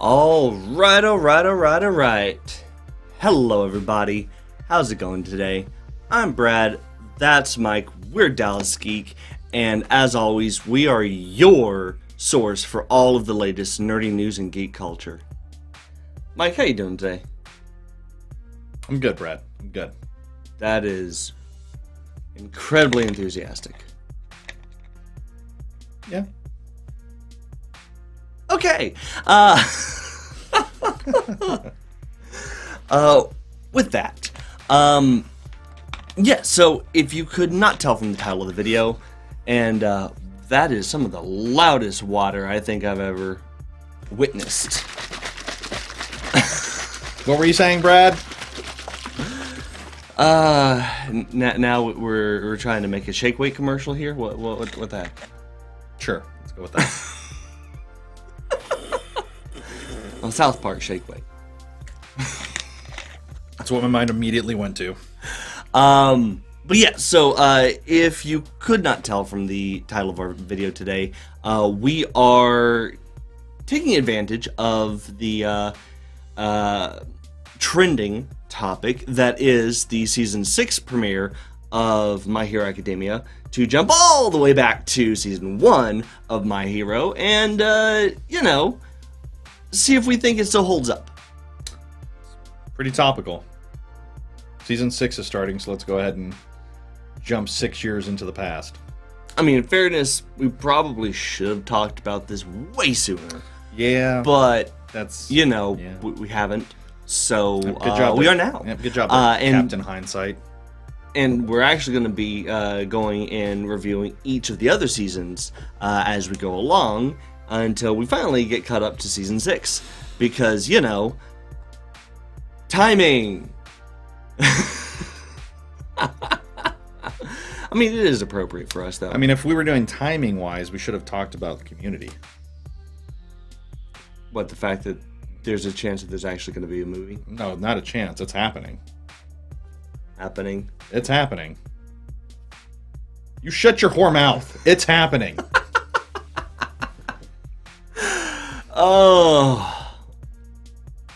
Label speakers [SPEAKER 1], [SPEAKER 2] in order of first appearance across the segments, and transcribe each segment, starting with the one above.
[SPEAKER 1] All right. Hello, everybody. How's it going today? I'm Brad. That's Mike. We're Dallas Geek. And as always, we are your source for all of the latest nerdy news and geek culture. Mike, how you doing today?
[SPEAKER 2] I'm good, Brad. I'm good.
[SPEAKER 1] That is incredibly enthusiastic.
[SPEAKER 2] Yeah.
[SPEAKER 1] Okay. With that, yeah, so if you could not tell from the title of the video, and that is some of the loudest water I think I've ever witnessed.
[SPEAKER 2] What were you saying, Brad?
[SPEAKER 1] Now we're trying to make a shake weight commercial here. What that?
[SPEAKER 2] Sure, let's go with that.
[SPEAKER 1] Well, South Park shake weight.
[SPEAKER 2] That's what my mind immediately went to.
[SPEAKER 1] But yeah, so if you could not tell from the title of our video today, we are taking advantage of the trending topic that is the season 6 premiere of My Hero Academia to jump all the way back to season 1 of My Hero and, see if we think it still holds up.
[SPEAKER 2] Pretty topical. Season 6 is starting, so let's go ahead and jump 6 years into the past.
[SPEAKER 1] I mean, in fairness, we probably should have talked about this way sooner.
[SPEAKER 2] Yeah.
[SPEAKER 1] But,
[SPEAKER 2] that's
[SPEAKER 1] we haven't. So,
[SPEAKER 2] good job
[SPEAKER 1] we are now.
[SPEAKER 2] Yep, good job, Captain Hindsight.
[SPEAKER 1] And we're actually going to be going and reviewing each of the other seasons as we go along until we finally get caught up to season 6. Because, timing! I mean, it is appropriate for us, though.
[SPEAKER 2] I mean, if we were doing timing-wise, we should have talked about the Community.
[SPEAKER 1] What, the fact that there's a chance that there's actually going to be a movie?
[SPEAKER 2] No, not a chance. It's happening.
[SPEAKER 1] Happening?
[SPEAKER 2] It's happening. You shut your whore mouth. It's happening.
[SPEAKER 1] Oh.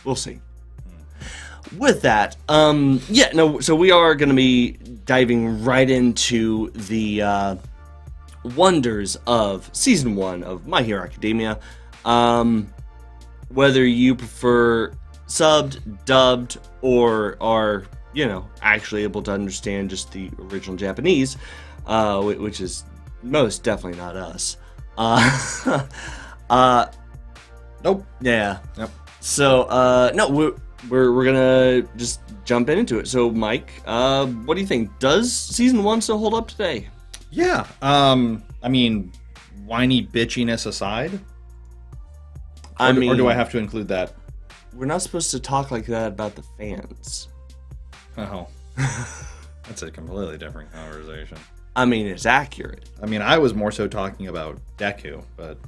[SPEAKER 1] We'll see. With that, so we are going to be diving right into the wonders of season 1 of My Hero Academia. Whether you prefer subbed, dubbed, or are, actually able to understand just the original Japanese, which is most definitely not us.
[SPEAKER 2] Nope.
[SPEAKER 1] Yeah.
[SPEAKER 2] Yep.
[SPEAKER 1] So, no, we're gonna just jump into it. So, Mike, what do you think? Does season 1 still hold up today?
[SPEAKER 2] Yeah. I mean, whiny bitchiness aside. Or do I have to include that?
[SPEAKER 1] We're not supposed to talk like that about the fans.
[SPEAKER 2] Oh. That's a completely different conversation.
[SPEAKER 1] I mean, it's accurate.
[SPEAKER 2] I mean, I was more so talking about Deku, but,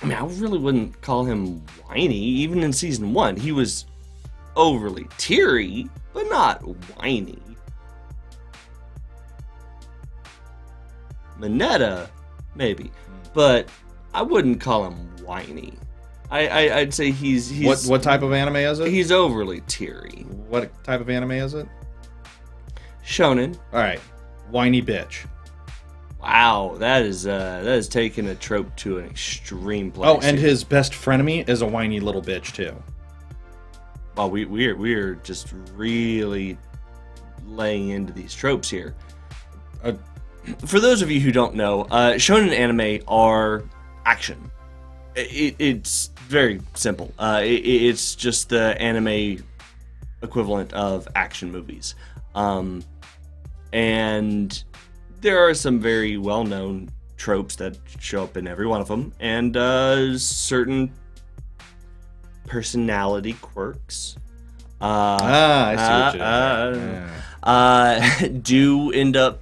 [SPEAKER 1] I mean, I really wouldn't call him whiny. Even in season 1, he was overly teary, but not whiny. Mineta, maybe. But I wouldn't call him whiny. I'd say he's
[SPEAKER 2] What type of anime is it?
[SPEAKER 1] He's overly teary.
[SPEAKER 2] What type of anime is it?
[SPEAKER 1] Shonen.
[SPEAKER 2] Alright. Whiny bitch.
[SPEAKER 1] Wow, that is taking a trope to an extreme place.
[SPEAKER 2] Oh, and his best frenemy is a whiny little bitch too.
[SPEAKER 1] Well, we're just really laying into these tropes here. For those of you who don't know, shonen anime are action. It's very simple. It's just the anime equivalent of action movies. And there are some very well-known tropes that show up in every one of them, and certain personality quirks
[SPEAKER 2] I see what you're
[SPEAKER 1] do end up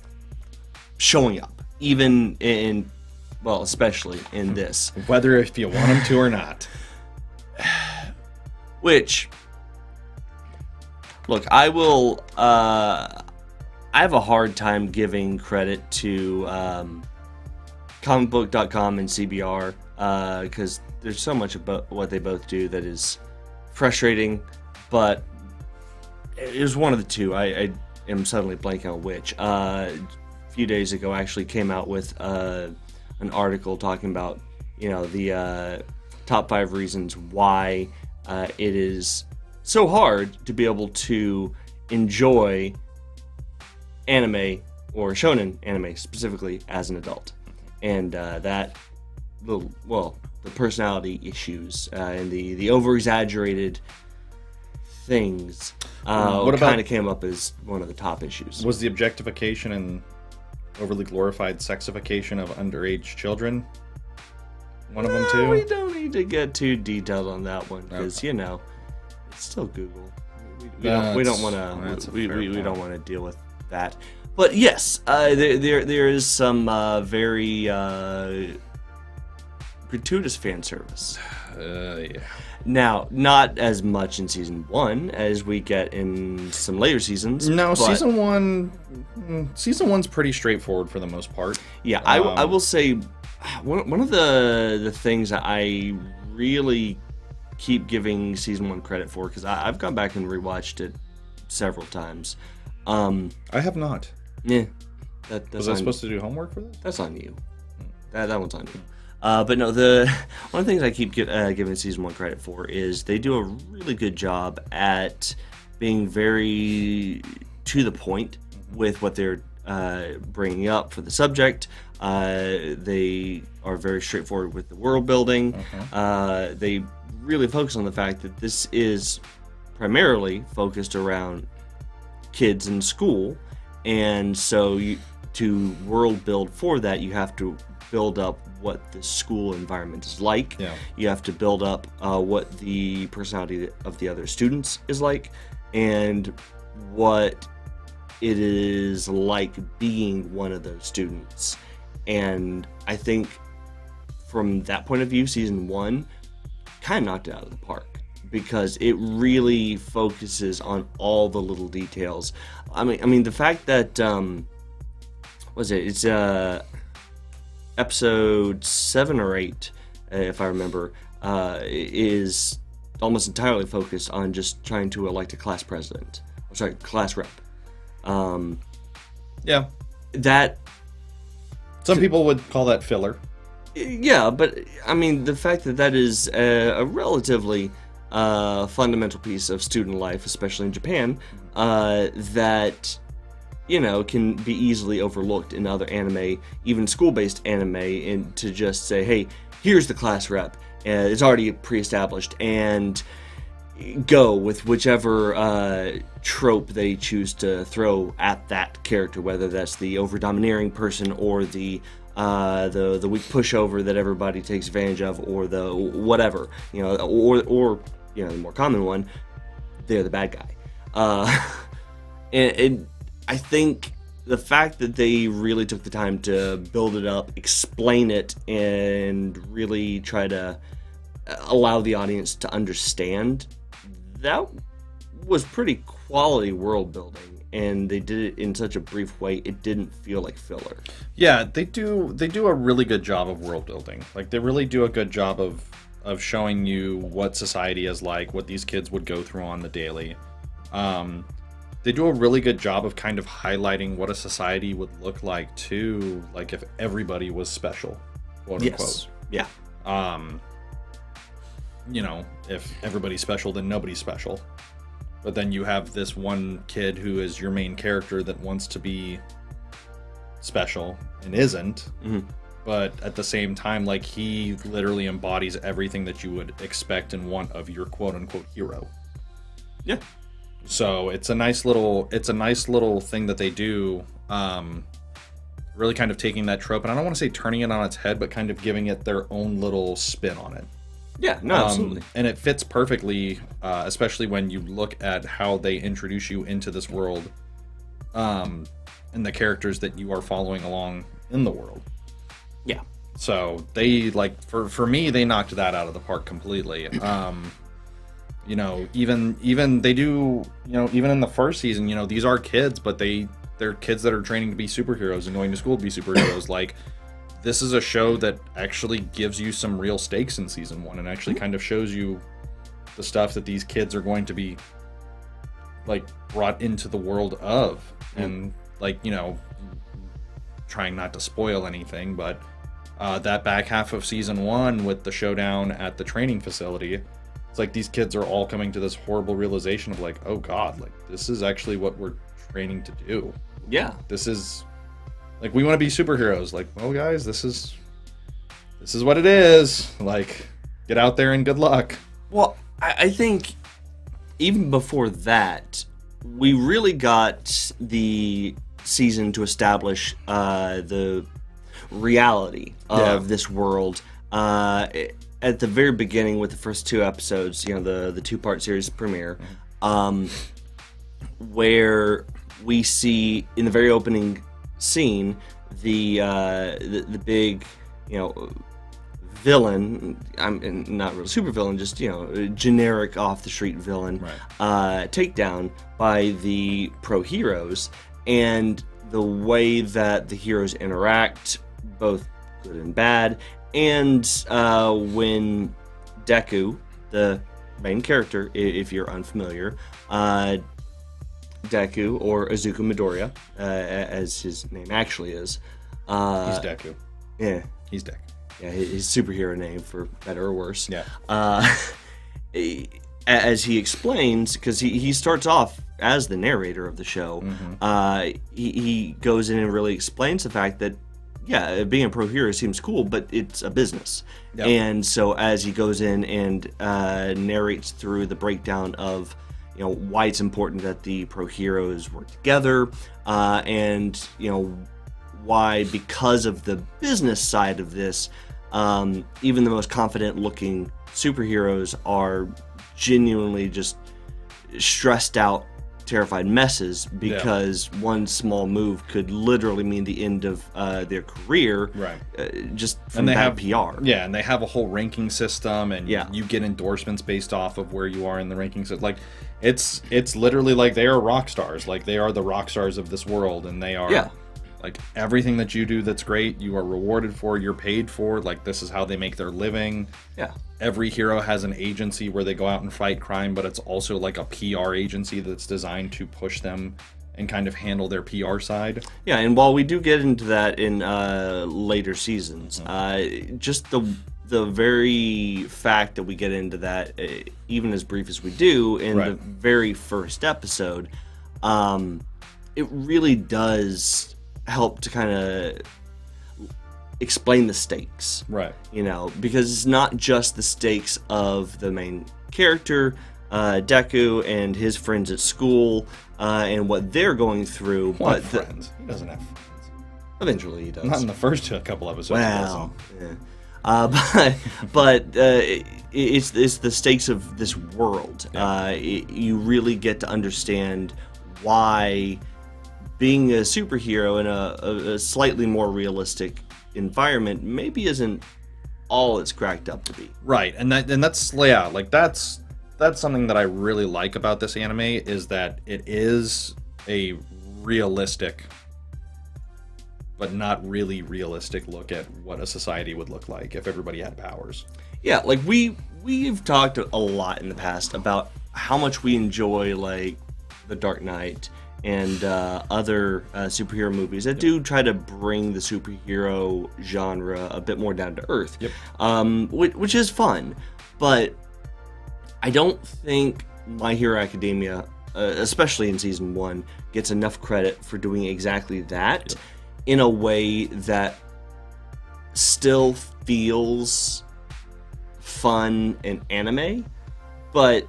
[SPEAKER 1] showing up, even in, well, especially in this.
[SPEAKER 2] Whether if you want them to or not.
[SPEAKER 1] Which, look, I will, I have a hard time giving credit to comicbook.com and CBR because there's so much about what they both do that is frustrating, but it was one of the two. I am suddenly blanking on which. A few days ago, I actually came out with an article talking about, the top 5 reasons why it is so hard to be able to enjoy anime or shonen anime specifically as an adult, and the personality issues and the over exaggerated things kind of came up as one of the top issues.
[SPEAKER 2] Was the objectification and overly glorified sexification of underage children one of them too?
[SPEAKER 1] We don't need to get too detailed on that one because it's still Google. We don't want to deal with that. But yes, there is some very gratuitous fan service.
[SPEAKER 2] Yeah.
[SPEAKER 1] Now, not as much in season 1 as we get in some later seasons.
[SPEAKER 2] No, season 1's pretty straightforward for the most part.
[SPEAKER 1] Yeah, I will say one of the things that I really keep giving season 1 credit for, because I've gone back and rewatched it several times.
[SPEAKER 2] I have not.
[SPEAKER 1] Yeah.
[SPEAKER 2] Was I supposed to do homework for this?
[SPEAKER 1] That's on you. That one's on you. But no, one of the things I keep giving season 1 credit for is they do a really good job at being very to the point with what they're bringing up for the subject. They are very straightforward with the world building. They really focus on the fact that this is primarily focused around kids in school, and so to world build for that, you have to build up what the school environment is like.
[SPEAKER 2] Yeah.
[SPEAKER 1] You have to build up what the personality of the other students is like, and what it is like being one of those students. And I think from that point of view, season 1 kind of knocked it out of the park, because it really focuses on all the little details. I mean the fact that it's episode 7 or 8, if I remember, is almost entirely focused on just trying to elect a class president. Class rep.
[SPEAKER 2] Yeah.
[SPEAKER 1] That
[SPEAKER 2] some people would call that filler.
[SPEAKER 1] Yeah, but I mean the fact that is a relatively fundamental piece of student life, especially in Japan, that can be easily overlooked in other anime, even school-based anime, and to just say, hey, here's the class rep, it's already pre-established, and go with whichever trope they choose to throw at that character, whether that's the over-domineering person or the weak pushover that everybody takes advantage of, or the whatever, or the more common one, they're the bad guy. And I think the fact that they really took the time to build it up, explain it, and really try to allow the audience to understand, that was pretty quality world building, and they did it in such a brief way it didn't feel like filler.
[SPEAKER 2] Yeah, they do a really good job of world building. Like, they really do a good job of showing you what society is like, what these kids would go through on the daily. They do a really good job of kind of highlighting what a society would look like too, like if everybody was special, quote unquote.
[SPEAKER 1] Yeah.
[SPEAKER 2] If everybody's special, then nobody's special. But then you have this one kid who is your main character that wants to be special and isn't.
[SPEAKER 1] Mm-hmm.
[SPEAKER 2] But at the same time, like, he literally embodies everything that you would expect and want of your quote unquote hero.
[SPEAKER 1] Yeah.
[SPEAKER 2] So it's a nice little thing that they do, really kind of taking that trope, and I don't want to say turning it on its head, but kind of giving it their own little spin on it.
[SPEAKER 1] Yeah, no, absolutely.
[SPEAKER 2] And it fits perfectly, especially when you look at how they introduce you into this world, and the characters that you are following along in the world.
[SPEAKER 1] Yeah.
[SPEAKER 2] So they, like, for me, they knocked that out of the park completely. Even they do, even in the first season, these are kids, but they're kids that are training to be superheroes and going to school to be superheroes. Like, this is a show that actually gives you some real stakes in season 1 and actually kind of shows you the stuff that these kids are going to be like brought into the world of. And like, you know, trying not to spoil anything, but that back half of season 1 with the showdown at the training facility, it's like these kids are all coming to this horrible realization of like, oh god, like this is actually what we're training to do.
[SPEAKER 1] Yeah.
[SPEAKER 2] This is like, we want to be superheroes. Like, well guys, this is what it is. Like, get out there and good luck.
[SPEAKER 1] Well, I think even before that, we really got the season to establish the reality of this world. At the very beginning, with the first 2 episodes, you know, the 2-part series premiere, where we see in the very opening scene the big, you know, villain. I'm not really super villain, just, you know, generic off the street villain, takedown by the pro heroes, and the way that the heroes interact, both good and bad. And when Deku, the main character, if you're unfamiliar, Deku, or Izuku Midoriya, as his name actually is.
[SPEAKER 2] He's Deku.
[SPEAKER 1] Yeah.
[SPEAKER 2] He's Deku.
[SPEAKER 1] Yeah, his superhero name, for better or worse.
[SPEAKER 2] Yeah.
[SPEAKER 1] As he explains, because he starts off as the narrator of the show, he goes in and really explains the fact that, yeah, being a pro hero seems cool, but it's a business. Yep. And so as he goes in and narrates through the breakdown of, you know, why it's important that the pro heroes work together, and, you know, why, because of the business side of this, even the most confident looking superheroes are genuinely just stressed out, terrified messes, because one small move could literally mean the end of their career, just from bad PR.
[SPEAKER 2] Yeah, and they have a whole ranking system, and you get endorsements based off of where you are in the rankings. So, like, it's literally like they are rock stars. Like, they are the rock stars of this world, and they are like, everything that you do that's great, you are rewarded for, you're paid for. Like, this is how they make their living.
[SPEAKER 1] Yeah.
[SPEAKER 2] Every hero has an agency where they go out and fight crime, but it's also like a PR agency that's designed to push them and kind of handle their PR side.
[SPEAKER 1] Yeah, and while we do get into that in later seasons, just the very fact that we get into that, even as brief as we do, in the very first episode, it really does help to kind of explain the stakes, you know, because it's not just the stakes of the main character, Deku, and his friends at school, and what they're going through.
[SPEAKER 2] What friends? He doesn't have friends.
[SPEAKER 1] Eventually he does.
[SPEAKER 2] Not in the first couple episodes.
[SPEAKER 1] Well, but it's the stakes of this world. You really get to understand why being a superhero in a slightly more realistic environment maybe isn't all it's cracked up to be.
[SPEAKER 2] Right, and that's something that I really like about this anime, is that it is a realistic, but not really realistic look at what a society would look like if everybody had powers.
[SPEAKER 1] Yeah, like we've talked a lot in the past about how much we enjoy, like, The Dark Knight and other superhero movies that do try to bring the superhero genre a bit more down to earth, which is fun. But I don't think My Hero Academia, especially in season 1, gets enough credit for doing exactly that in a way that still feels fun and anime, but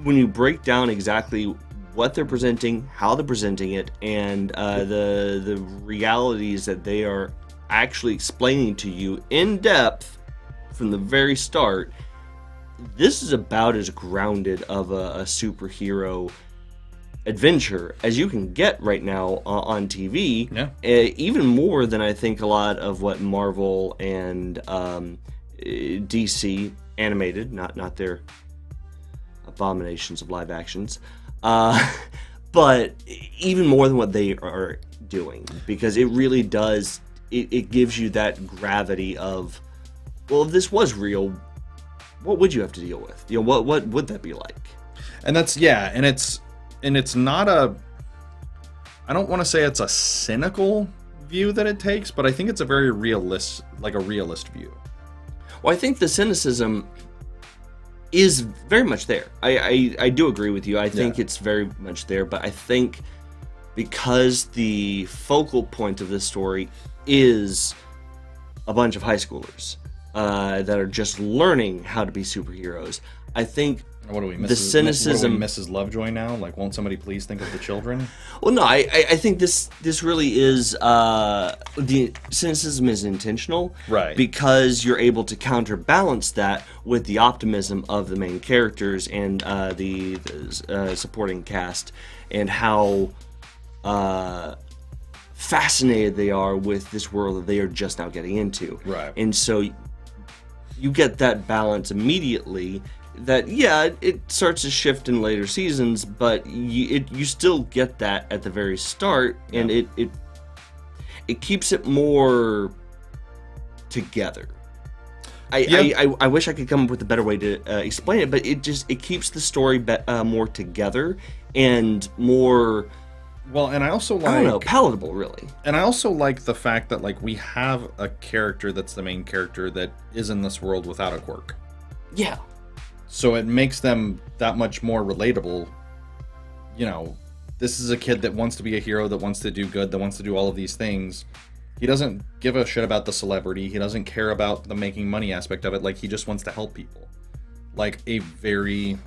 [SPEAKER 1] when you break down exactly what they're presenting, how they're presenting it, and the realities that they are actually explaining to you in depth from the very start, this is about as grounded of a superhero adventure as you can get right now on TV. Even more than I think a lot of what Marvel and DC animated, not their abominations of live actions, but even more than what they are doing, because it really does it gives you that gravity of, well, if this was real, what would you have to deal with? What would that be like?
[SPEAKER 2] And that's and it's not a, I don't want to say it's a cynical view that it takes, but I think it's a very realist view.
[SPEAKER 1] Well, I think the cynicism is very much there. I do agree with you. I think it's very much there, but I think because the focal point of this story is a bunch of high schoolers that are just learning how to be superheroes, I think
[SPEAKER 2] what are we,
[SPEAKER 1] the cynicism...
[SPEAKER 2] Mrs. Lovejoy now? Like, won't somebody please think of the children?
[SPEAKER 1] Well, no, I think this really is... the cynicism is intentional.
[SPEAKER 2] Right.
[SPEAKER 1] Because you're able to counterbalance that with the optimism of the main characters and the supporting cast, and how fascinated they are with this world that they are just now getting into.
[SPEAKER 2] Right.
[SPEAKER 1] And so you get that balance immediately. That it starts to shift in later seasons, but you still get that at the very start, and it keeps it more together. I wish I could come up with a better way to explain it, but it keeps the story more together and more.
[SPEAKER 2] Well, and I also like,
[SPEAKER 1] I don't know, palatable, really.
[SPEAKER 2] And I also like the fact that, like, we have a character that's the main character that is in this world without a quirk.
[SPEAKER 1] Yeah.
[SPEAKER 2] So it makes them that much more relatable. You know, this is a kid that wants to be a hero, that wants to do good, that wants to do all of these things. He doesn't give a shit about the celebrity. He doesn't care about the making money aspect of it. Like, he just wants to help people. Like, a very,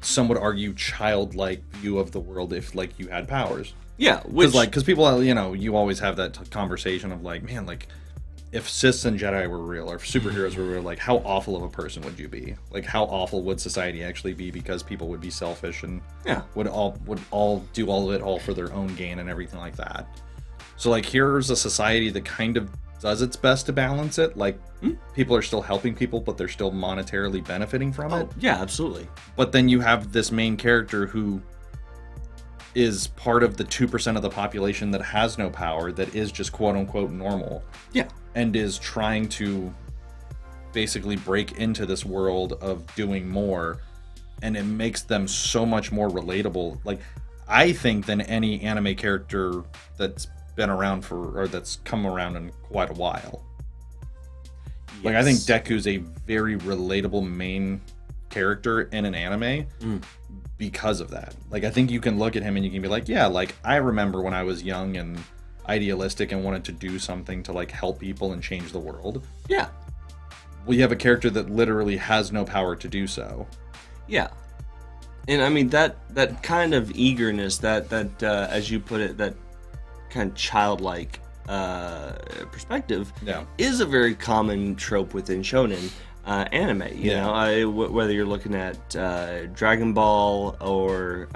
[SPEAKER 2] some would argue, childlike view of the world if, like, you had powers.
[SPEAKER 1] Yeah.
[SPEAKER 2] Because people, you know, you always have that conversation of, like, man, like, if Siths and Jedi were real, or if superheroes were real, like, how awful of a person would you be? Like, how awful would society actually be, because people would be selfish and would all do all of it all for their own gain and everything like that. So, like, here's a society that kind of does its best to balance it. Like, people are still helping people, but they're still monetarily benefiting from it.
[SPEAKER 1] Yeah, absolutely.
[SPEAKER 2] But then you have this main character who is part of the 2% of the population that has no power, that is just quote-unquote normal.
[SPEAKER 1] Yeah.
[SPEAKER 2] And is trying to basically break into this world of doing more, and it makes them so much more relatable, like, I think, than any anime character that's been around or that's come around in quite a while. Yes. Like, I think Deku's a very relatable main character in an anime because of that. Like, I think you can look at him and you can be like, yeah, like, I remember when I was young and idealistic and wanted to do something to, like, help people and change the world.
[SPEAKER 1] Yeah.
[SPEAKER 2] Well, you have a character that literally has no power to do so.
[SPEAKER 1] Yeah. And I mean, that kind of eagerness, that as you put it, that kind of childlike perspective is a very common trope within shonen anime. You know, whether you're looking at Dragon Ball or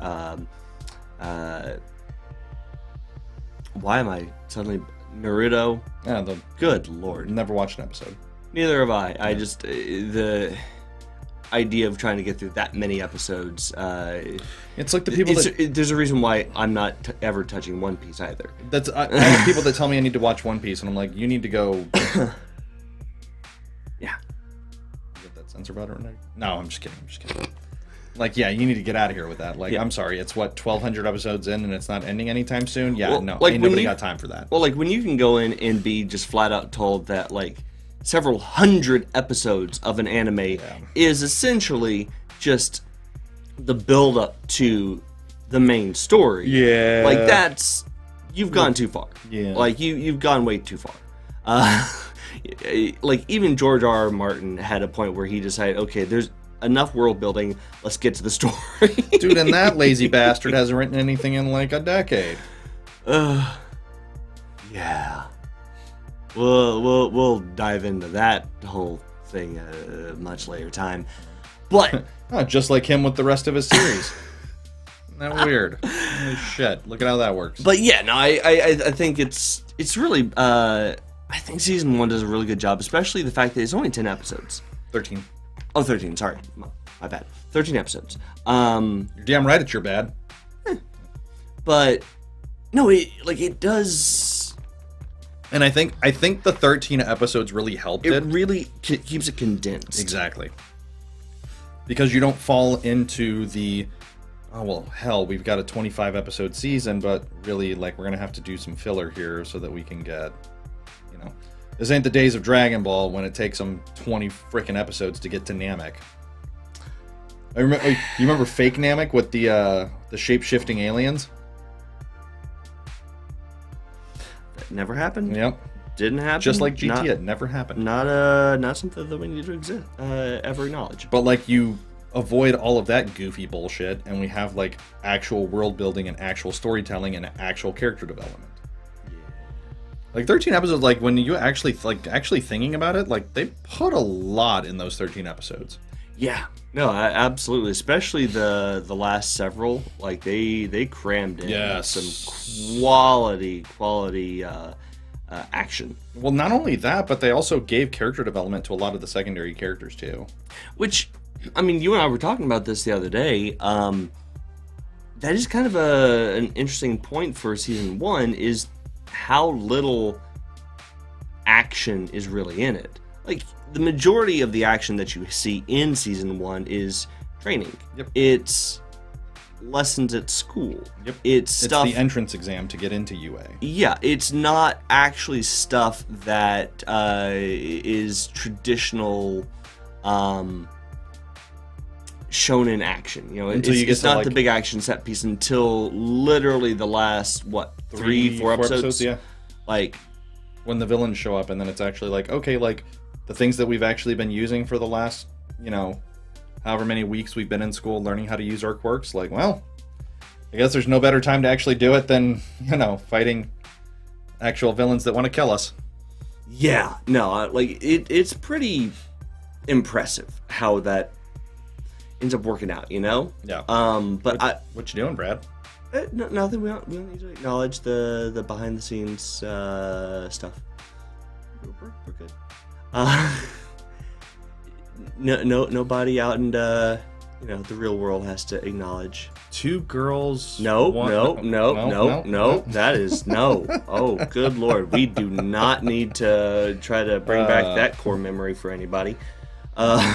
[SPEAKER 1] why am I suddenly Naruto?
[SPEAKER 2] Yeah,
[SPEAKER 1] good lord,
[SPEAKER 2] never watched an episode.
[SPEAKER 1] Neither have I. I just the idea of trying to get through that many episodes.
[SPEAKER 2] It's like the people
[SPEAKER 1] there's a reason why I'm not ever touching One Piece either.
[SPEAKER 2] That's I have people that tell me I need to watch One Piece, and I'm like, you need to go.
[SPEAKER 1] Yeah.
[SPEAKER 2] Get that censor button? No, I'm just kidding. Like, yeah, you need to get out of here with that. Like, I'm sorry, it's what, 1,200 episodes in and it's not ending anytime soon? Yeah, well, no, like, ain't nobody got time for that.
[SPEAKER 1] Well, like, when you can go in and be just flat out told that, like, several hundred episodes of an anime is essentially just the build-up to the main story.
[SPEAKER 2] Yeah.
[SPEAKER 1] Like, that's... You've gone too far.
[SPEAKER 2] Yeah.
[SPEAKER 1] Like, you've gone way too far. Like, even George R.R. Martin had a point where he decided, okay, there's enough world building, let's get to the story.
[SPEAKER 2] Dude, and that lazy bastard hasn't written anything in like a decade.
[SPEAKER 1] Yeah. We'll dive into that whole thing at a much later time. But
[SPEAKER 2] just like him with the rest of his series. Isn't that weird? Holy shit. Look at how that works.
[SPEAKER 1] But yeah, no, I think it's really I think season 1 does a really good job, especially the fact that it's only 10 episodes.
[SPEAKER 2] 13.
[SPEAKER 1] Oh, 13, sorry. My bad. 13 episodes.
[SPEAKER 2] You're damn right it's your bad.
[SPEAKER 1] But no, it does
[SPEAKER 2] And I think the 13 episodes really helped
[SPEAKER 1] It
[SPEAKER 2] it.
[SPEAKER 1] really keeps it condensed.
[SPEAKER 2] Exactly. Because you don't fall into the, oh, well, hell, we've got a 25 episode season, but really, like, we're going to have to do some filler here so that we can get, you know, this ain't the days of Dragon Ball when it takes them 20 freaking episodes to get to Namek. You remember fake Namek with the shape-shifting aliens?
[SPEAKER 1] That never happened.
[SPEAKER 2] Yep.
[SPEAKER 1] Didn't happen.
[SPEAKER 2] Just like GT, it never happened.
[SPEAKER 1] Not something that we need to ever acknowledge.
[SPEAKER 2] But like you avoid all of that goofy bullshit, and we have like actual world building and actual storytelling and actual character development.
[SPEAKER 1] Yeah.
[SPEAKER 2] Like 13 episodes, like when you actually thinking about it, like they put a lot in those 13 episodes.
[SPEAKER 1] Yeah. No, absolutely. Especially the last several, like they crammed in some quality action.
[SPEAKER 2] Well, not only that, but they also gave character development to a lot of the secondary characters too.
[SPEAKER 1] Which, I mean, you and I were talking about this the other day. That is kind of an interesting point for season 1 is how little action is really in it. Like, the majority of the action that you see in season 1 is training.
[SPEAKER 2] Yep.
[SPEAKER 1] It's lessons at school.
[SPEAKER 2] Yep.
[SPEAKER 1] It's stuff.
[SPEAKER 2] It's the entrance exam to get into UA.
[SPEAKER 1] Yeah, it's not actually stuff that is traditional shonen action. You know, it's not the big action set piece until literally the last three, four episodes.
[SPEAKER 2] Yeah.
[SPEAKER 1] Like
[SPEAKER 2] when the villains show up, and then it's actually like, okay, like the things that we've actually been using for the last, you know, however many weeks we've been in school learning how to use our quirks. Like, well, I guess there's no better time to actually do it than, you know, fighting actual villains that want to kill us.
[SPEAKER 1] Yeah, no, like it's pretty impressive how that ends up working out, you know?
[SPEAKER 2] Yeah.
[SPEAKER 1] But
[SPEAKER 2] what you doing, Brad?
[SPEAKER 1] Nothing. We don't need to acknowledge the behind the scenes stuff. We're good. Nobody out in the real world has to acknowledge.
[SPEAKER 2] Two girls.
[SPEAKER 1] No. That is no. Oh, good Lord. We do not need to try to bring back that core memory for anybody.
[SPEAKER 2] No,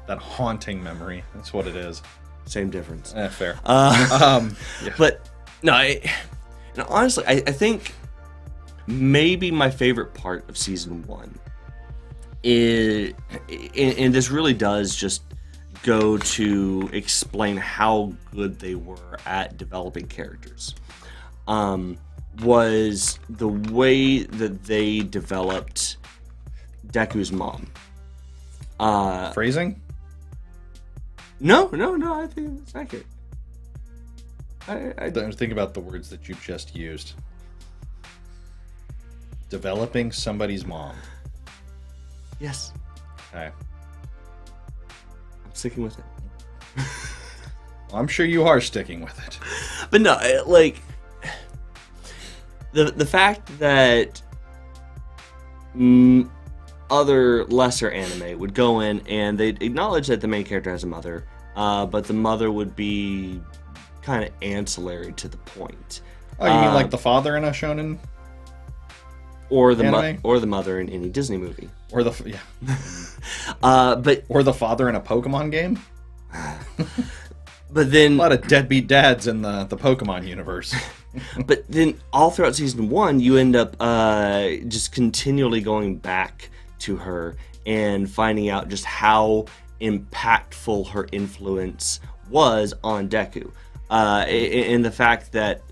[SPEAKER 2] that haunting memory. That's what it is.
[SPEAKER 1] Same difference.
[SPEAKER 2] Fair.
[SPEAKER 1] Yeah. But no, honestly, I think maybe my favorite part of season 1 is, and this really does just go to explain how good they were at developing characters, was the way that they developed Deku's mom.
[SPEAKER 2] Phrasing?
[SPEAKER 1] No, I think it's accurate. I
[SPEAKER 2] think about the words that you just used. Developing somebody's mom.
[SPEAKER 1] Yes.
[SPEAKER 2] Okay.
[SPEAKER 1] I'm sticking with it.
[SPEAKER 2] I'm sure you are sticking with it.
[SPEAKER 1] But no, like the fact that other lesser anime would go in and they'd acknowledge that the main character has a mother, but the mother would be kind of ancillary to the point.
[SPEAKER 2] Oh, you mean like the father in a shonen?
[SPEAKER 1] Or the mother in any Disney movie.
[SPEAKER 2] Or the the father in a Pokemon game?
[SPEAKER 1] But then
[SPEAKER 2] a lot of deadbeat dads in the Pokemon universe.
[SPEAKER 1] But then all throughout season 1, you end up just continually going back to her and finding out just how impactful her influence was on Deku. And the fact that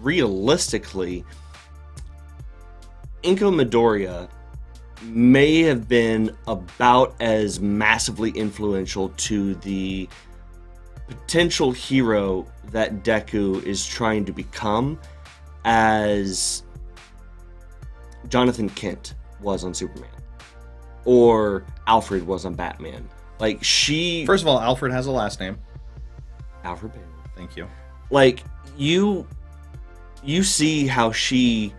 [SPEAKER 1] realistically, Inko Midoriya may have been about as massively influential to the potential hero that Deku is trying to become as Jonathan Kent was on Superman, or Alfred was on Batman. Like,
[SPEAKER 2] First of all, Alfred has a last name.
[SPEAKER 1] Alfred Penny.
[SPEAKER 2] Thank you.
[SPEAKER 1] Like, you see how she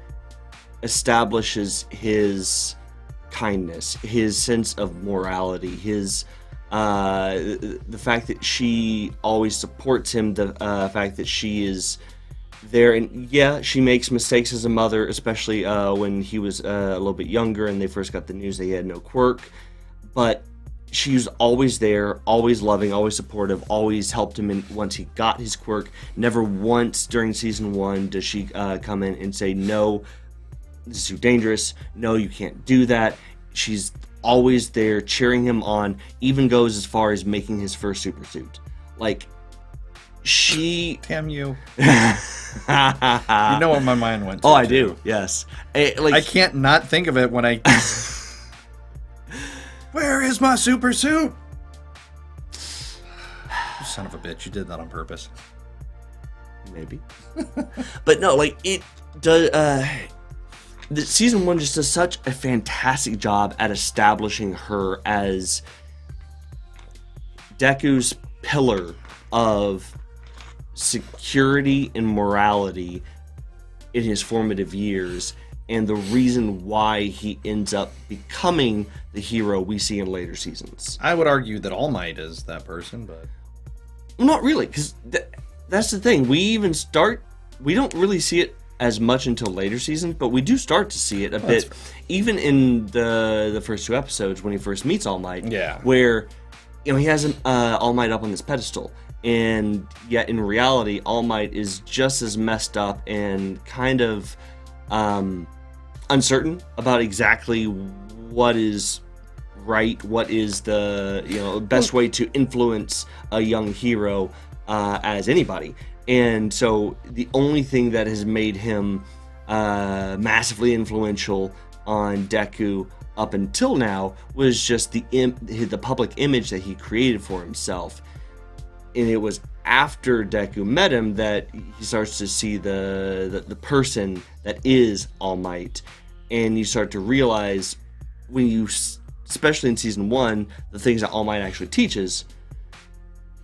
[SPEAKER 1] establishes his kindness, his sense of morality, his the fact that she always supports him, the fact that she is there, and yeah, she makes mistakes as a mother, especially when he was a little bit younger and they first got the news that he had no quirk. But she's always there, always loving, always supportive, always helped him in once he got his quirk. Never once during season 1 does she come in and say, no, this is too dangerous, no, you can't do that. She's always there cheering him on, even goes as far as making his first super suit. Like, she...
[SPEAKER 2] Damn you. You know what my mind went to.
[SPEAKER 1] Oh, I do, yes.
[SPEAKER 2] I can't not think of it when I... Where is my super suit? You son of a bitch, you did that on purpose.
[SPEAKER 1] Maybe. But no, like, it does... the season 1 just does such a fantastic job at establishing her as Deku's pillar of security and morality in his formative years, and the reason why he ends up becoming the hero we see in later seasons.
[SPEAKER 2] I would argue that All Might is that person, but...
[SPEAKER 1] Not really, because that's the thing. We don't really see it as much until later seasons, but we do start to see it a bit, even in the first 2 episodes when he first meets All Might.
[SPEAKER 2] Yeah.
[SPEAKER 1] Where, he has All Might up on this pedestal, and yet in reality, All Might is just as messed up and kind of uncertain about exactly what is right, what is the best way to influence a young hero as anybody. And so the only thing that has made him massively influential on Deku up until now was just the public image that he created for himself. And it was after Deku met him that he starts to see the person that is All Might. And you start to realize, especially in season 1, the things that All Might actually teaches,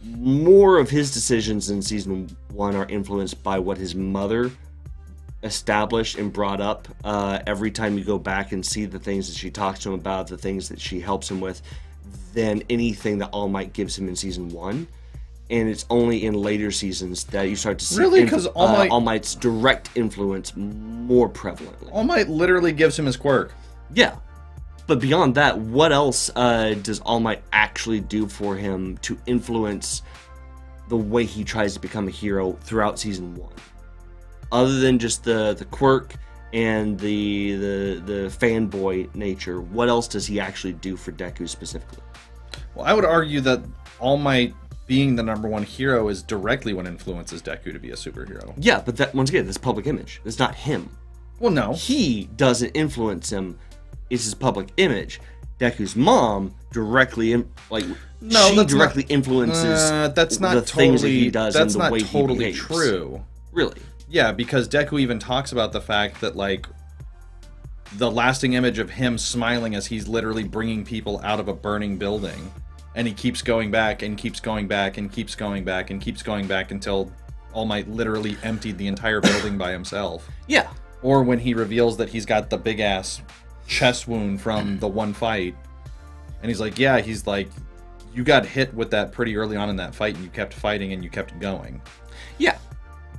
[SPEAKER 1] more of his decisions in season 1 are influenced by what his mother established and brought up. Every time you go back and see the things that she talks to him about, the things that she helps him with, than anything that All Might gives him in season 1. And it's only in later seasons that you start to see All Might's direct influence more prevalently.
[SPEAKER 2] All Might literally gives him his quirk.
[SPEAKER 1] Yeah. But beyond that, what else does All Might actually do for him to influence the way he tries to become a hero throughout season 1? Other than just the quirk and the fanboy nature, what else does he actually do for Deku specifically?
[SPEAKER 2] Well, I would argue that All Might being the number 1 hero is directly what influences Deku to be a superhero.
[SPEAKER 1] Yeah, but that, once again, that's public image. It's not him.
[SPEAKER 2] Well, no.
[SPEAKER 1] He doesn't influence him. It's his public image. Deku's mom directly, influences
[SPEAKER 2] that's not
[SPEAKER 1] the
[SPEAKER 2] totally,
[SPEAKER 1] things that he does and the way he behaves.
[SPEAKER 2] That's not totally true.
[SPEAKER 1] Really?
[SPEAKER 2] Yeah, because Deku even talks about the fact that, the lasting image of him smiling as he's literally bringing people out of a burning building, and he keeps going back and keeps going back and keeps going back and keeps going back until All Might literally emptied the entire building by himself.
[SPEAKER 1] Yeah.
[SPEAKER 2] Or when he reveals that he's got the big-ass chest wound from the one fight, and he's like, you got hit with that pretty early on in that fight, and you kept fighting and you kept going.
[SPEAKER 1] Yeah.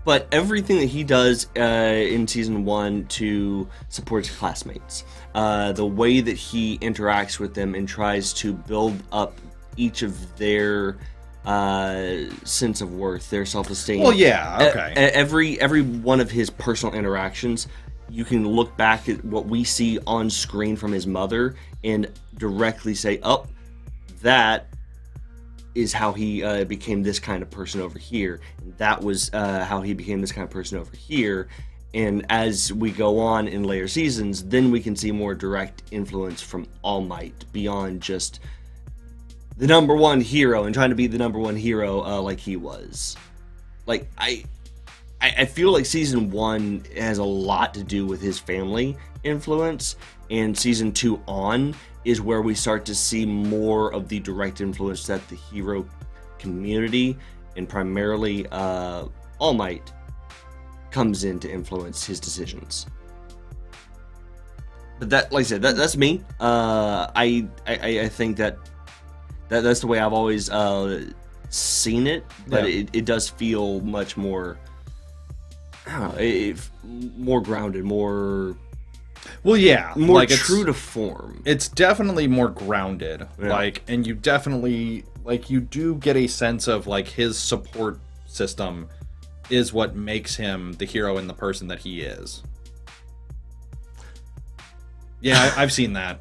[SPEAKER 1] But everything that he does in season 1 to support his classmates, the way that he interacts with them and tries to build up each of their sense of worth, their self-esteem.
[SPEAKER 2] Well, yeah, okay.
[SPEAKER 1] Every one of his personal interactions, you can look back at what we see on screen from his mother and directly say, oh, that is how he became this kind of person over here. And that was how he became this kind of person over here. And as we go on in later seasons, then we can see more direct influence from All Might beyond just the number 1 hero and trying to be the number 1 hero like he was. Like, I feel like season 1 has a lot to do with his family influence, and season 2 on is where we start to see more of the direct influence that the hero community, and primarily All Might, comes in to influence his decisions. But that, like I said, that's me. I think that's the way I've always seen it, but it does feel much more I don't know, more grounded, more
[SPEAKER 2] Well, yeah,
[SPEAKER 1] more
[SPEAKER 2] like
[SPEAKER 1] true to form.
[SPEAKER 2] It's definitely more grounded,
[SPEAKER 1] Yeah.
[SPEAKER 2] like, and you definitely like you do get a sense of like his support system is what makes him the hero and the person that he is. Yeah, I've seen that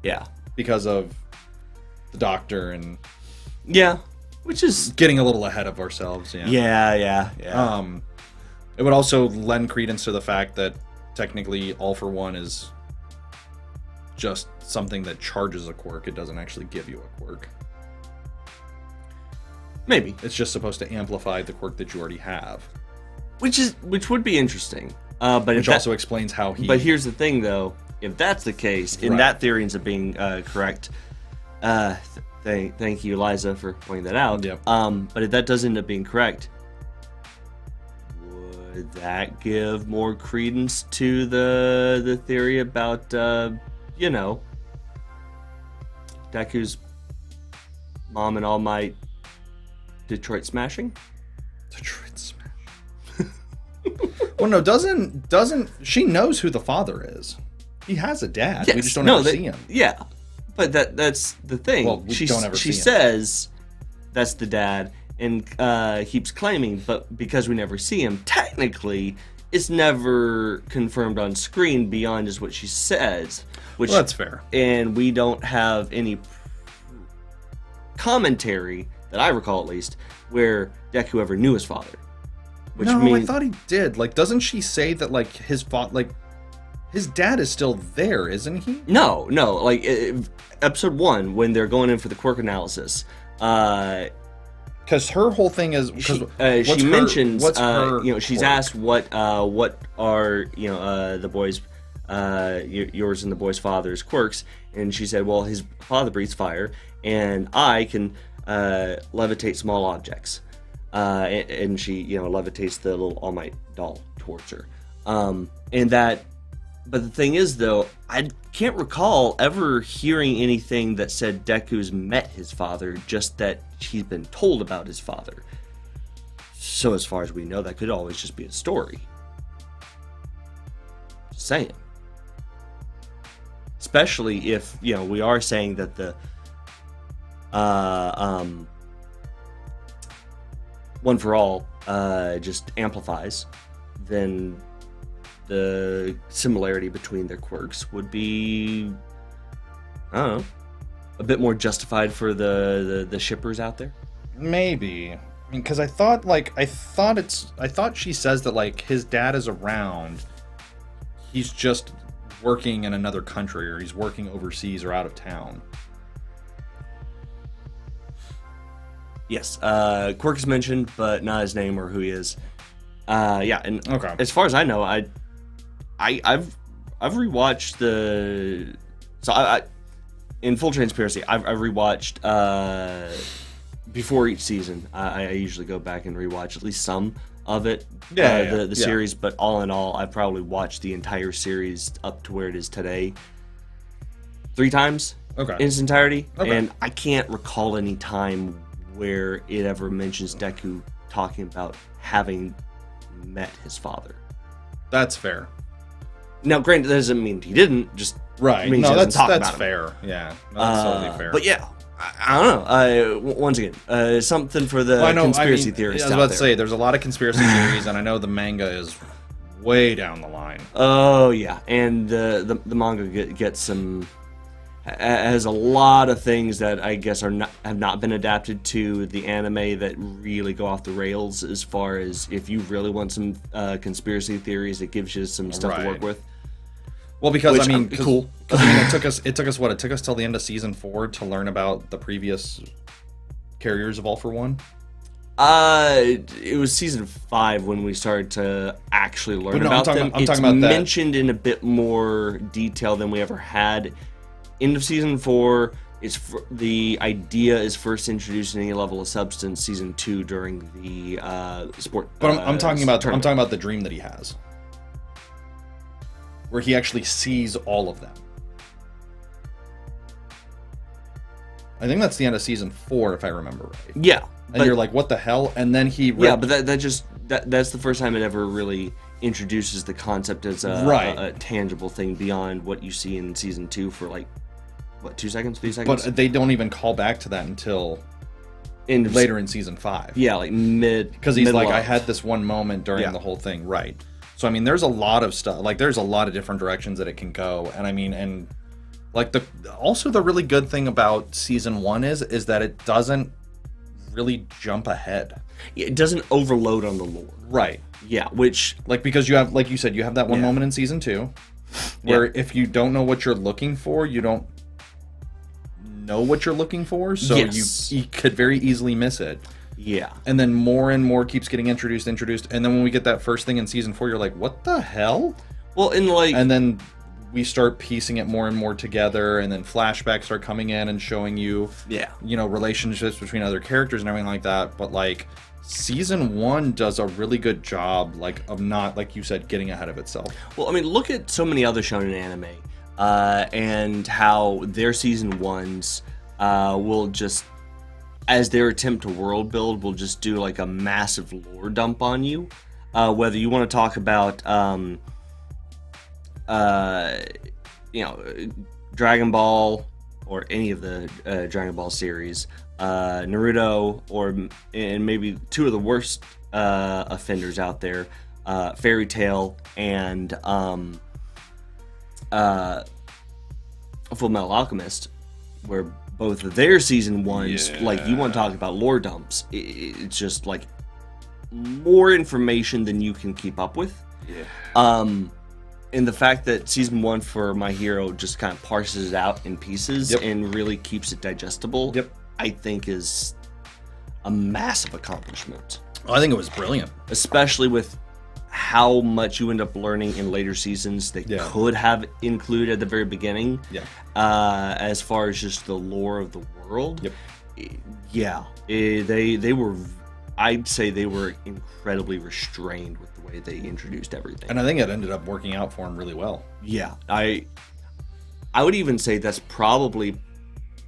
[SPEAKER 1] Yeah.
[SPEAKER 2] because of the Doctor and
[SPEAKER 1] Yeah. Which is
[SPEAKER 2] getting a little ahead of ourselves. Yeah.
[SPEAKER 1] Yeah.
[SPEAKER 2] It would also lend credence to the fact that technically All for One is just something that charges a quirk. It doesn't actually give you a quirk.
[SPEAKER 1] Maybe.
[SPEAKER 2] It's just supposed to amplify the quirk that you already have.
[SPEAKER 1] Which would be interesting. But
[SPEAKER 2] Which also explains how he...
[SPEAKER 1] But here's the thing, though. If that's the case, and
[SPEAKER 2] Right.
[SPEAKER 1] that theory ends up being correct, thank you, Liza, for pointing that out.
[SPEAKER 2] Yep.
[SPEAKER 1] But if that does end up being correct, would that give more credence to the theory about, Deku's mom and All Might Detroit smashing?
[SPEAKER 2] Detroit smash. Well, no, doesn't she knows who the father is? He has a dad.
[SPEAKER 1] Yes.
[SPEAKER 2] We just don't ever see him.
[SPEAKER 1] Yeah, but that's the thing.
[SPEAKER 2] Well, we don't ever
[SPEAKER 1] she
[SPEAKER 2] see him.
[SPEAKER 1] says that's the dad, and keeps claiming, but because we never see him, technically, it's never confirmed on screen beyond just what she says. Which,
[SPEAKER 2] Well, that's fair.
[SPEAKER 1] and we don't have any commentary that I recall, at least, where Deku ever knew his father. Which
[SPEAKER 2] No,
[SPEAKER 1] means
[SPEAKER 2] I thought he did. Like, doesn't she say that like his dad is still there, isn't he?
[SPEAKER 1] no. Like episode 1, when they're going in for the quirk analysis.
[SPEAKER 2] Because her whole thing is
[SPEAKER 1] She
[SPEAKER 2] what's her-
[SPEAKER 1] mentions,
[SPEAKER 2] what's her
[SPEAKER 1] she's
[SPEAKER 2] quirk?
[SPEAKER 1] asked what are the boys, yours and the boy's father's quirks, and she said, well, his father breathes fire, and I can levitate small objects, and she levitates the little All Might doll towards her, and that. But the thing is, though, I can't recall ever hearing anything that said Deku's met his father, just that he's been told about his father. So as far as we know, that could always just be a story. Just saying. Especially if, we are saying that the One for All just amplifies, then the similarity between their quirks would be, I don't know, a bit more justified for the shippers out there.
[SPEAKER 2] Maybe. I mean, because I thought she says that like his dad is around. He's just working in another country, or he's working overseas or out of town.
[SPEAKER 1] Yes, quirk is mentioned, but not his name or who he is. And
[SPEAKER 2] Okay.
[SPEAKER 1] as far as I know, I've rewatched in full transparency, I've rewatched before each season. I usually go back and rewatch at least some of it, the series. But all in all, I've probably watched the entire series up to where it is today 3 times in its entirety, and I can't recall any time where it ever mentions Deku talking about having met his father.
[SPEAKER 2] That's fair.
[SPEAKER 1] Now, granted, that doesn't mean he didn't. Just
[SPEAKER 2] Right.
[SPEAKER 1] means
[SPEAKER 2] No,
[SPEAKER 1] he doesn't
[SPEAKER 2] that's
[SPEAKER 1] talk about him.
[SPEAKER 2] fair. Yeah. No, that's totally fair.
[SPEAKER 1] But yeah, I don't know. Once again, something for the conspiracy theorists
[SPEAKER 2] I was
[SPEAKER 1] out
[SPEAKER 2] about
[SPEAKER 1] there.
[SPEAKER 2] to say, there's a lot of conspiracy theories, and I know the manga is way down the line.
[SPEAKER 1] Oh yeah, and the manga gets some has a lot of things that I guess have not been adapted to the anime that really go off the rails. As far as if you really want some conspiracy theories, it gives you some stuff to work
[SPEAKER 2] Right.
[SPEAKER 1] with.
[SPEAKER 2] Well, because
[SPEAKER 1] Which,
[SPEAKER 2] I mean,
[SPEAKER 1] cool.
[SPEAKER 2] it took us till the end of season 4 to learn about the previous carriers of All for One.
[SPEAKER 1] It was season 5 when we started to actually learn about them.
[SPEAKER 2] I'm
[SPEAKER 1] It's
[SPEAKER 2] talking about that.
[SPEAKER 1] mentioned in a bit more detail than we ever had. End of season 4, the idea is first introduced in any level of substance. Season 2 during the sport.
[SPEAKER 2] But I'm talking about
[SPEAKER 1] tournament.
[SPEAKER 2] the dream that he has, where he actually sees all of them. I think that's the end of season 4, if I remember right.
[SPEAKER 1] Yeah,
[SPEAKER 2] And you're like, what the hell? And then he
[SPEAKER 1] but that's the first time it ever really introduces the concept as a tangible thing beyond what you see in season 2 for like, what, 2 seconds, 3 seconds?
[SPEAKER 2] But they don't even call back to that until later in season 5.
[SPEAKER 1] Yeah, like
[SPEAKER 2] because he's like, I had this one moment during the whole thing, right? So I mean, there's a lot of stuff. Like, there's a lot of different directions that it can go, and I mean, and like the really good thing about season 1 is that it doesn't really jump ahead.
[SPEAKER 1] It doesn't overload on the lore.
[SPEAKER 2] Right.
[SPEAKER 1] Yeah, which...
[SPEAKER 2] Like, because you have, like you said, you have that one moment in season 2 where if you don't know what you're looking for, you don't know what you're looking for, so you could very easily miss it.
[SPEAKER 1] Yeah.
[SPEAKER 2] And then more and more keeps getting introduced, and then when we get that first thing in season 4, you're like, what the hell?
[SPEAKER 1] Well, and
[SPEAKER 2] then we start piecing it more and more together, and then flashbacks start coming in and showing you, relationships between other characters and everything like that. But like, season 1 does a really good job, like, of not, like you said, getting ahead of itself.
[SPEAKER 1] Well, I mean, look at so many other shonen anime, and how their season 1s will just, as their attempt to world build, will just do like a massive lore dump on you. Whether you want to talk about Dragon Ball or any of the Dragon Ball series, Naruto, and maybe 2 of the worst offenders out there, Fairy Tail and Full Metal Alchemist, where both of their season 1s, like, you want to talk about lore dumps, it's just like more information than you can keep up with. And the fact that season 1 for My Hero just kind of parses it out in pieces and really keeps it digestible, I think is a massive accomplishment.
[SPEAKER 2] I think it was brilliant.
[SPEAKER 1] Especially with how much you end up learning in later seasons they could have included at the very beginning. As far as just the lore of the world. They were, I'd say they were incredibly restrained with the way they introduced everything.
[SPEAKER 2] And I think it ended up working out for them really well.
[SPEAKER 1] Yeah, I would even say that's probably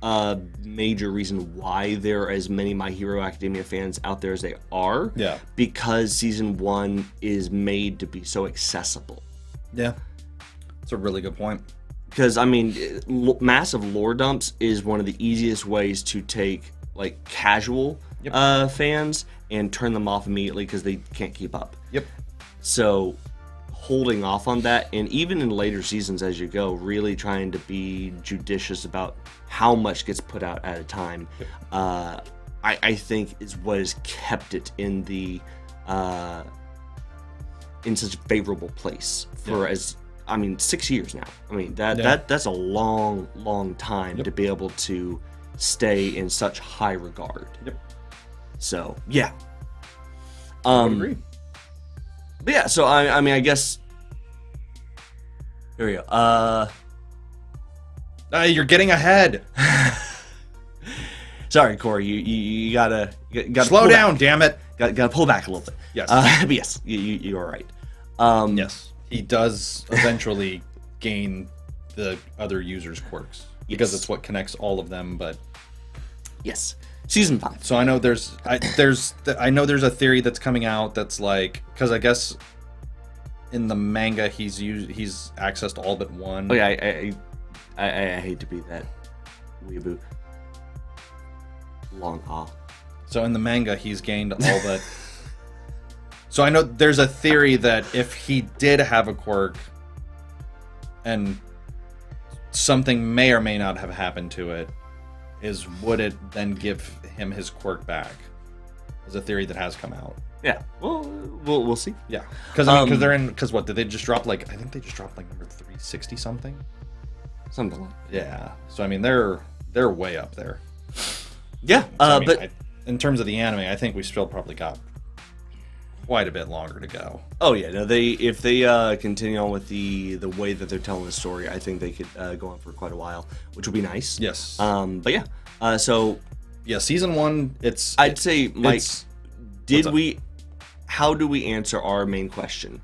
[SPEAKER 1] a major reason why there are as many My Hero Academia fans out there as they are. Because season 1 is made to be so accessible.
[SPEAKER 2] That's a really good point.
[SPEAKER 1] Because, I mean, massive lore dumps is one of the easiest ways to take, like, casual fans and turn them off immediately because they can't keep up. So, holding off on that, and even in later seasons as you go, really trying to be judicious about how much gets put out at a time, I think is what has kept it in the in such a favorable place for 6 years now. I mean, that's a long time to be able to stay in such high regard. So I would agree. But yeah, so I mean, I guess here we go.
[SPEAKER 2] You're getting ahead.
[SPEAKER 1] Sorry, Corey. You gotta
[SPEAKER 2] slow down. Damn it.
[SPEAKER 1] Gotta pull back a little bit.
[SPEAKER 2] Yes.
[SPEAKER 1] But yes, you are right.
[SPEAKER 2] Yes. He does eventually gain the other users' quirks because it's what connects all of them. But
[SPEAKER 1] yes, season 5.
[SPEAKER 2] So I know there's a theory that's coming out that's like, because I guess in the manga he's accessed all but one.
[SPEAKER 1] Oh yeah, I hate to be that weeaboo. Long
[SPEAKER 2] So in the manga he's gained all but. So I know there's a theory that if he did have a quirk and something may or may not have happened to it, would it then give him his quirk back? Is a theory that has come out.
[SPEAKER 1] Yeah, we'll see.
[SPEAKER 2] Yeah, because because what did they just drop? Like, I think they just dropped like number 360 something.
[SPEAKER 1] Something like that.
[SPEAKER 2] Yeah. So I mean they're way up there.
[SPEAKER 1] Yeah.
[SPEAKER 2] So, but in terms of the anime, I think we still probably got quite a bit longer to go.
[SPEAKER 1] Oh yeah, no, if they continue on with the way that they're telling the story, I think they could go on for quite a while, which would be nice.
[SPEAKER 2] Yes.
[SPEAKER 1] But yeah, so
[SPEAKER 2] yeah, season 1.
[SPEAKER 1] I'd say, Mike, how do we answer our main question?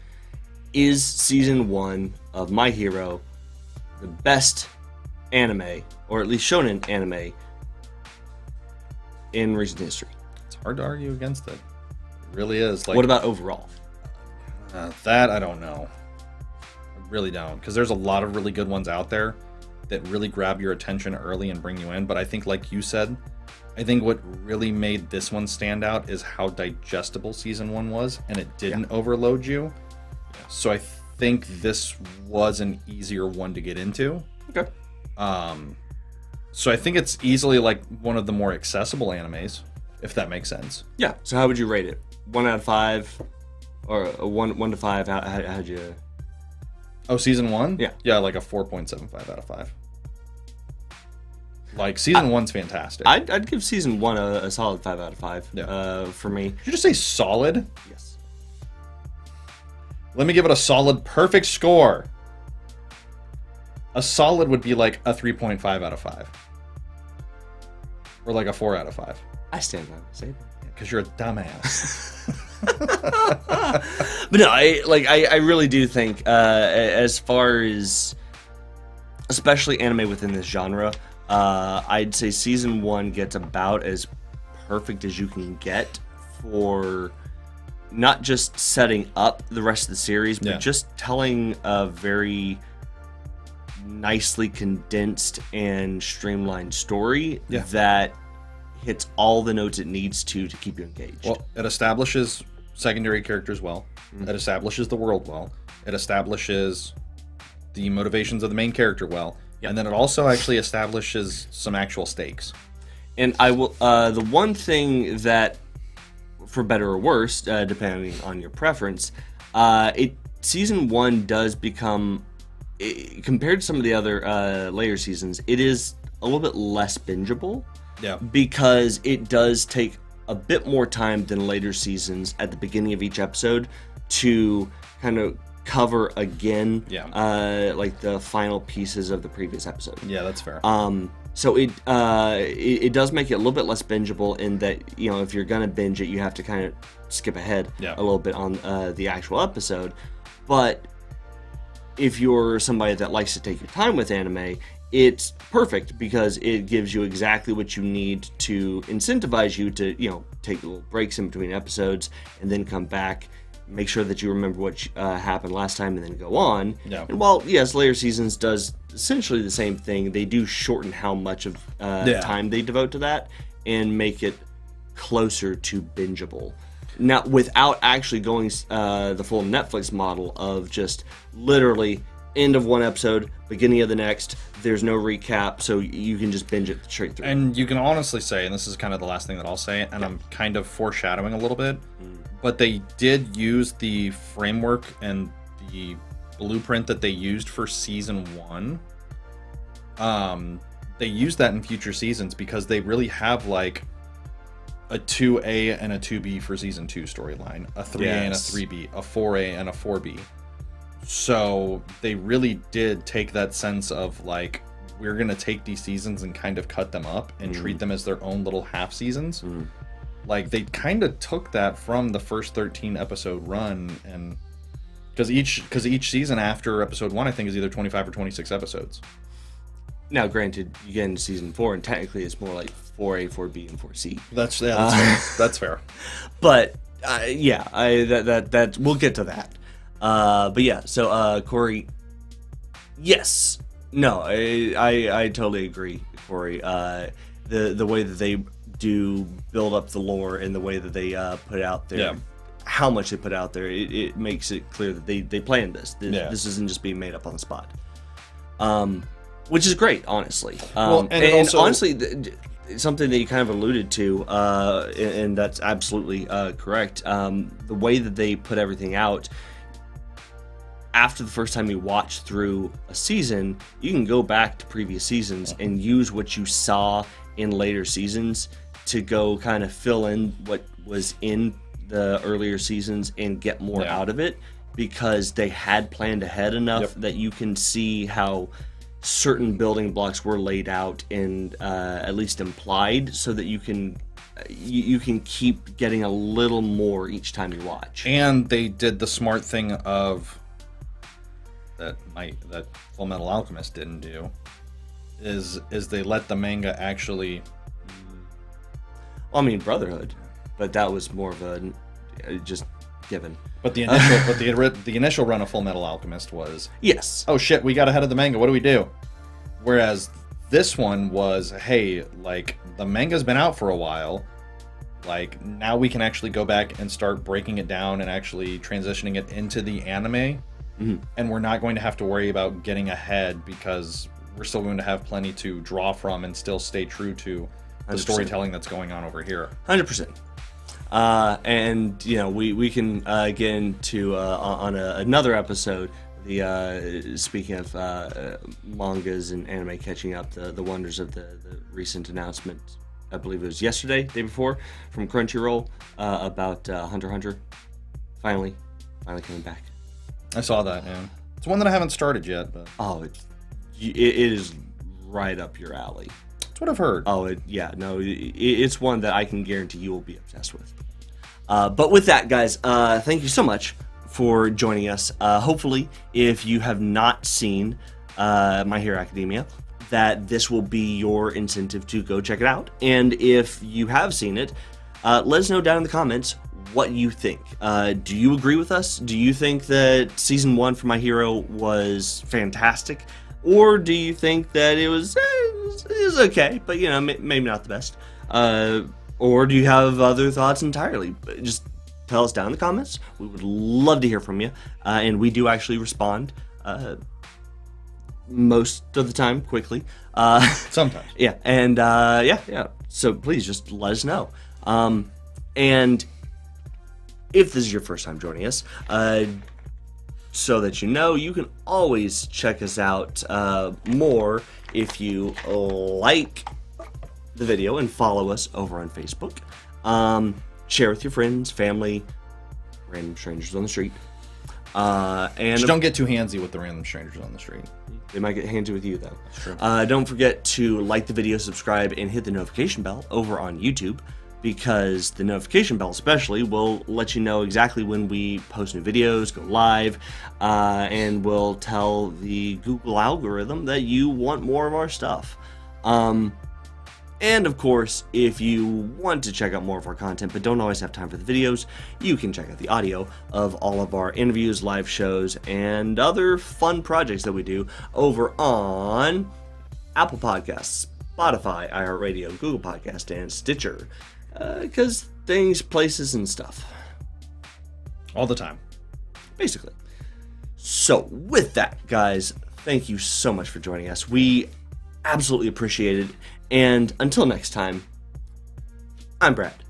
[SPEAKER 1] Is season 1 of My Hero the best anime, or at least shonen anime, in recent history?
[SPEAKER 2] It's hard to argue against it. Really is. Like,
[SPEAKER 1] what about overall?
[SPEAKER 2] That I don't know. I really don't, because there's a lot of really good ones out there that really grab your attention early and bring you in. But I think, like you said, I think what really made this one stand out is how digestible season 1 was, and it didn't overload you. So I think this was an easier one to get into.
[SPEAKER 1] Okay.
[SPEAKER 2] So I think it's easily like one of the more accessible animes, if that makes sense.
[SPEAKER 1] Yeah. So how would you rate it? 1 out of 5, or a 1 to 5? How'd you?
[SPEAKER 2] Oh, season 1?
[SPEAKER 1] Yeah.
[SPEAKER 2] Yeah, like a 4.75 out of 5. Like, season 1's fantastic.
[SPEAKER 1] I'd give season 1 a solid 5 out of 5.
[SPEAKER 2] Yeah.
[SPEAKER 1] For me.
[SPEAKER 2] Did you just say solid?
[SPEAKER 1] Yes.
[SPEAKER 2] Let me give it a solid perfect score. A solid would be like a 3.5 out of 5. Or like a 4 out of 5.
[SPEAKER 1] I stand by my statement.
[SPEAKER 2] Because you're a dumbass.
[SPEAKER 1] But no, I really do think, as far as, especially anime within this genre, I'd say season 1 gets about as perfect as you can get for not just setting up the rest of the series, but just telling a very nicely condensed and streamlined story that hits all the notes it needs to keep you engaged.
[SPEAKER 2] Well, it establishes secondary characters well. It establishes the world well. It establishes the motivations of the main character well. And then it also actually establishes some actual stakes.
[SPEAKER 1] And I will, the one thing that, for better or worse, depending on your preference, season 1 does become, compared to some of the other later seasons, it is a little bit less bingeable.
[SPEAKER 2] Yeah.
[SPEAKER 1] Because it does take a bit more time than later seasons at the beginning of each episode to kind of cover again, like the final pieces of the previous episode.
[SPEAKER 2] Yeah, that's fair.
[SPEAKER 1] So it does make it a little bit less bingeable in that, you know, if you're gonna binge it, you have to kind of skip ahead a little bit on the actual episode. But if you're somebody that likes to take your time with anime, it's perfect because it gives you exactly what you need to incentivize you to, you know, take little breaks in between episodes and then come back, make sure that you remember what happened last time, and then go on. And while, yes, later seasons does essentially the same thing, they do shorten how much of time they devote to that and make it closer to bingeable. Now, without actually going the full Netflix model of just literally end of one episode, beginning of the next, there's no recap, so you can just binge it straight through.
[SPEAKER 2] And you can honestly say, and this is kind of the last thing that I'll say, and I'm kind of foreshadowing a little bit, but they did use the framework and the blueprint that they used for season 1. They used that in future seasons because they really have like a 2A and a 2B for season 2 storyline, a 3A and a 3B, a 4A and a 4B. So they really did take that sense of like, we're going to take these seasons and kind of cut them up and treat them as their own little half seasons. Like they kind of took that from the first 13 episode run, and because each season after episode 1, I think, is either 25 or 26 episodes.
[SPEAKER 1] Now, granted, you get into season 4, and technically it's more like 4A, 4B, and 4C.
[SPEAKER 2] That's fair. That's fair.
[SPEAKER 1] But that we'll get to that. But yeah, so Corey, yes, no, I totally agree, Corey. The way that they do build up the lore and the way that they put it out there, how much they put out there, it makes it clear that they planned this. This isn't just being made up on the spot. Which is great, honestly. And also, honestly, something that you kind of alluded to, and that's absolutely correct. The way that they put everything out, after the first time you watch through a season, you can go back to previous seasons and use what you saw in later seasons to go kind of fill in what was in the earlier seasons and get more out of it, because they had planned ahead enough that you can see how certain building blocks were laid out and at least implied, so that you can keep getting a little more each time you watch.
[SPEAKER 2] And they did the smart thing of that Full Metal Alchemist didn't do, is they let the manga actually.
[SPEAKER 1] Well, I mean, Brotherhood, but that was more of a just given.
[SPEAKER 2] But the initial run of Full Metal Alchemist was,
[SPEAKER 1] Yes.
[SPEAKER 2] oh shit, we got ahead of the manga. What do we do? Whereas this one was, hey, like the manga's been out for a while. Like now we can actually go back and start breaking it down and actually transitioning it into the anime.
[SPEAKER 1] Mm-hmm.
[SPEAKER 2] And we're not going to have to worry about getting ahead because we're still going to have plenty to draw from and still stay true to the
[SPEAKER 1] 100%.
[SPEAKER 2] storytelling that's going on over here.
[SPEAKER 1] 100%. And you know, we can get into on another episode the speaking of mangas and anime catching up, the wonders of the recent announcement. I believe it was yesterday, day before, from Crunchyroll about Hunter x Hunter finally coming back.
[SPEAKER 2] I saw that, yeah. It's one that I haven't started yet, but
[SPEAKER 1] Oh, it is right up your alley.
[SPEAKER 2] that's what I've heard.
[SPEAKER 1] Oh, it's one that I can guarantee you will be obsessed with. But with that, guys, thank you so much for joining us. Hopefully, if you have not seen My Hero Academia, that this will be your incentive to go check it out. And if you have seen it, let us know down in the comments what you think. Do you agree with us? Do you think that season 1 for My Hero was fantastic? Or do you think that it was okay, but you know, maybe not the best? Or do you have other thoughts entirely? Just tell us down in the comments. We would love to hear from you. And we do actually respond most of the time quickly.
[SPEAKER 2] Sometimes.
[SPEAKER 1] Yeah, and yeah. So please just let us know. And if this is your first time joining us, so that you know, you can always check us out more if you like the video and follow us over on Facebook. Share with your friends, family, random strangers on the street. And
[SPEAKER 2] Just don't get too handsy with the random strangers on the street.
[SPEAKER 1] They might get handsy with you, though.
[SPEAKER 2] That's true.
[SPEAKER 1] Don't forget to like the video, subscribe, and hit the notification bell over on YouTube, because the notification bell especially will let you know exactly when we post new videos, go live, and will tell the Google algorithm that you want more of our stuff. And of course, if you want to check out more of our content but don't always have time for the videos, you can check out the audio of all of our interviews, live shows, and other fun projects that we do over on Apple Podcasts, Spotify, iHeartRadio, Google Podcast, and Stitcher. Because things, places, and stuff.
[SPEAKER 2] All the time.
[SPEAKER 1] Basically. So, with that, guys, thank you so much for joining us. We absolutely appreciate it. And until next time, I'm Brad.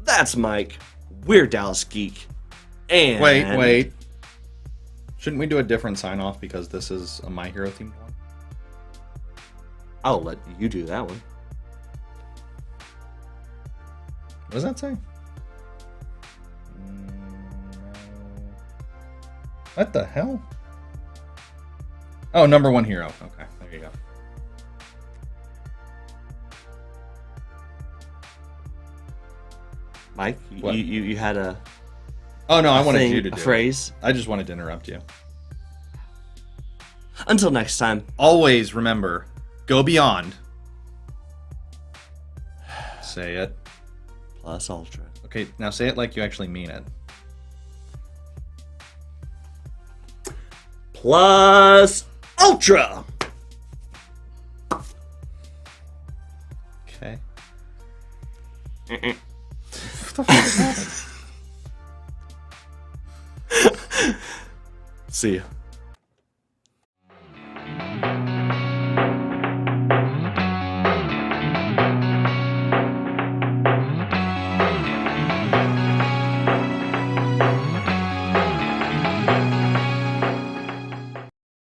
[SPEAKER 1] That's Mike. We're Dallas Geek. And...
[SPEAKER 2] Wait. Shouldn't we do a different sign-off because this is a My Hero themed one?
[SPEAKER 1] I'll let you do that one.
[SPEAKER 2] What does that say? What the hell? Oh, number 1 hero. Okay, there you go.
[SPEAKER 1] Mike,
[SPEAKER 2] What?
[SPEAKER 1] you had a...
[SPEAKER 2] Oh, no, I wanted you to do
[SPEAKER 1] a
[SPEAKER 2] it.
[SPEAKER 1] phrase.
[SPEAKER 2] I just wanted to interrupt you.
[SPEAKER 1] Until next time.
[SPEAKER 2] Always remember, go beyond. Say it.
[SPEAKER 1] Plus Ultra.
[SPEAKER 2] Okay, now say it like you actually mean it.
[SPEAKER 1] Plus Ultra!
[SPEAKER 2] Okay. What the fuck is happening?
[SPEAKER 1] See ya.